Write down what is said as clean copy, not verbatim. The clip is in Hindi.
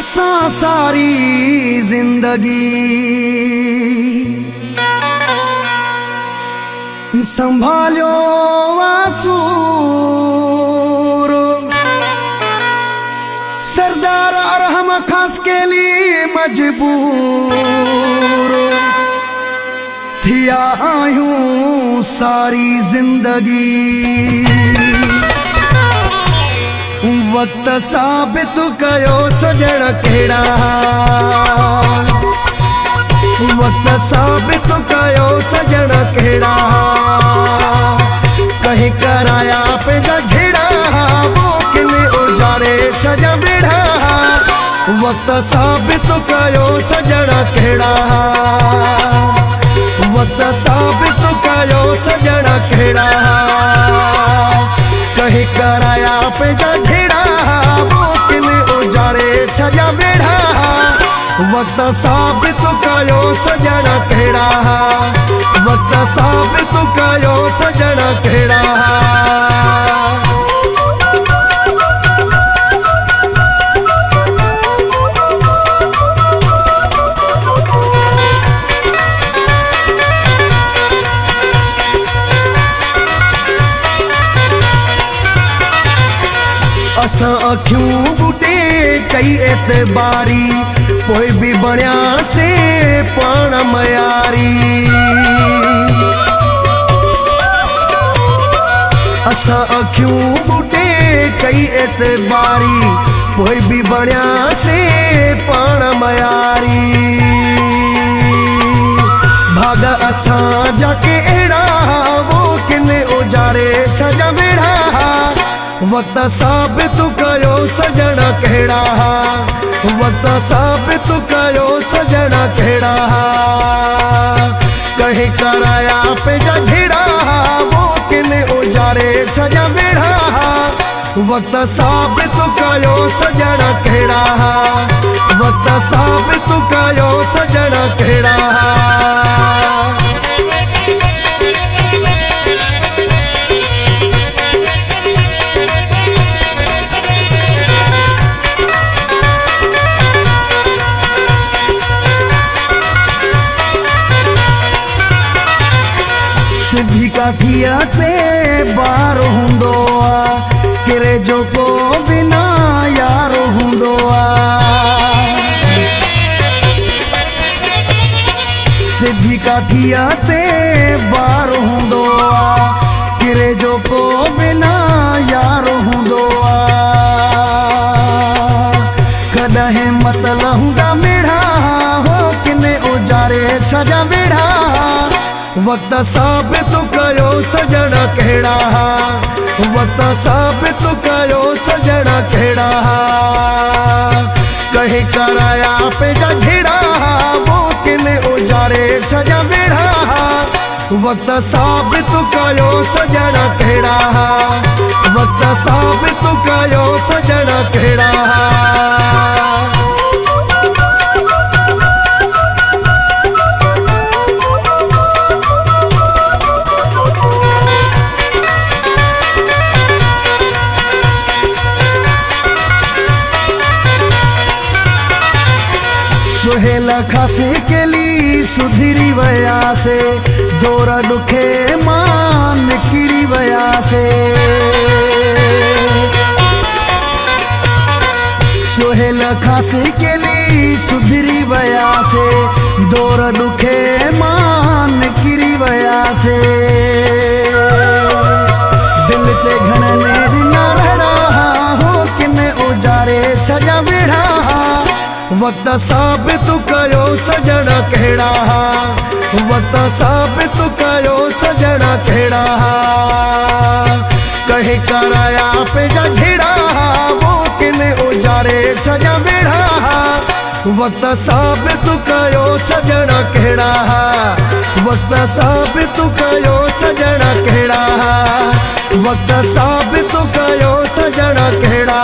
असा सारी जिंदगी संभालो वासूर, सरदार और हम खास के लिए मजबूर थिया आयूं सारी जिंदगी। वक्त साबित कयो सजण केड़ा, वक्त साबित कयो सजण केड़ा, कहीं कराया पे झेड़ा वो किने उजाड़े सजा बेड़ा। वक्त साबित कयो सजण केड़ा, वक्त साबित कयो सजण केड़ा, कहीं कराया पे झेड़ा वो किने उजाड़े सजा बेड़ा। वक्त साबित कयो सजण केड़ा, वक्त साबित कयो सजण केड़ा। असा अखियूं बूटे कई एतबारी, कोई भी बणिया से पाण मयारी। असा अखियूं बूटे कई एतबारी, कोई भी बणिया से पाण मयारी। भाग असा जाके एड़ा वो किने उजाड़े छजा बेड़ा। वक्त साबित कयो सजण केड़ा, वक्त साबित कयो सजण केड़ा, कहीं कराया पे झेड़ा वो किने उजाड़े छजा बेड़ा। वक्त साबित कयो सजण केड़ा, वक्त साबित कयो सजण केड़ा। सिद्धि काठिया ते बार हुंदो आ, किरे जो को बिना यार हुंदो आ। सिद्धि काठिया ते बार हुंदो आ, किरे जो को बिना यार हुंदो आ। कॾहिं मतल हुंदा मेड़ा हो किने उजाड़े छजा बेड़ा। वक्त साबित कयो सजण केड़ा, वक्त साबित कयो सजण केड़ा, कहीं कराया पे झेड़ा वो किने उजाड़े छजा बेड़ा। वक्त साबित कयो सजण केड़ा, वक्त साबित कयो सजण केड़ा। सुहेला खासे के लिए सुधरी वया से, दोरा दुखे मान किरी वया से। सुहेला खासे के लिए सुधरी वया से, दोरा दुखे मान किरी वया से। दिल ते घणने दिना रहड़ा हो किने उजाड़े छजा बेड़ा। वक्त साबित कयो सजण केड़ा, वक्त साबित कयो सजण केड़ा, कहीं कराया पे झेड़ा वो किने उजाड़े छजा बेड़ा। वक्त साबित कयो सजण केड़ा, वक्त साबित कयो सजण केड़ा, वक्त साबित कयो सजण केड़ा।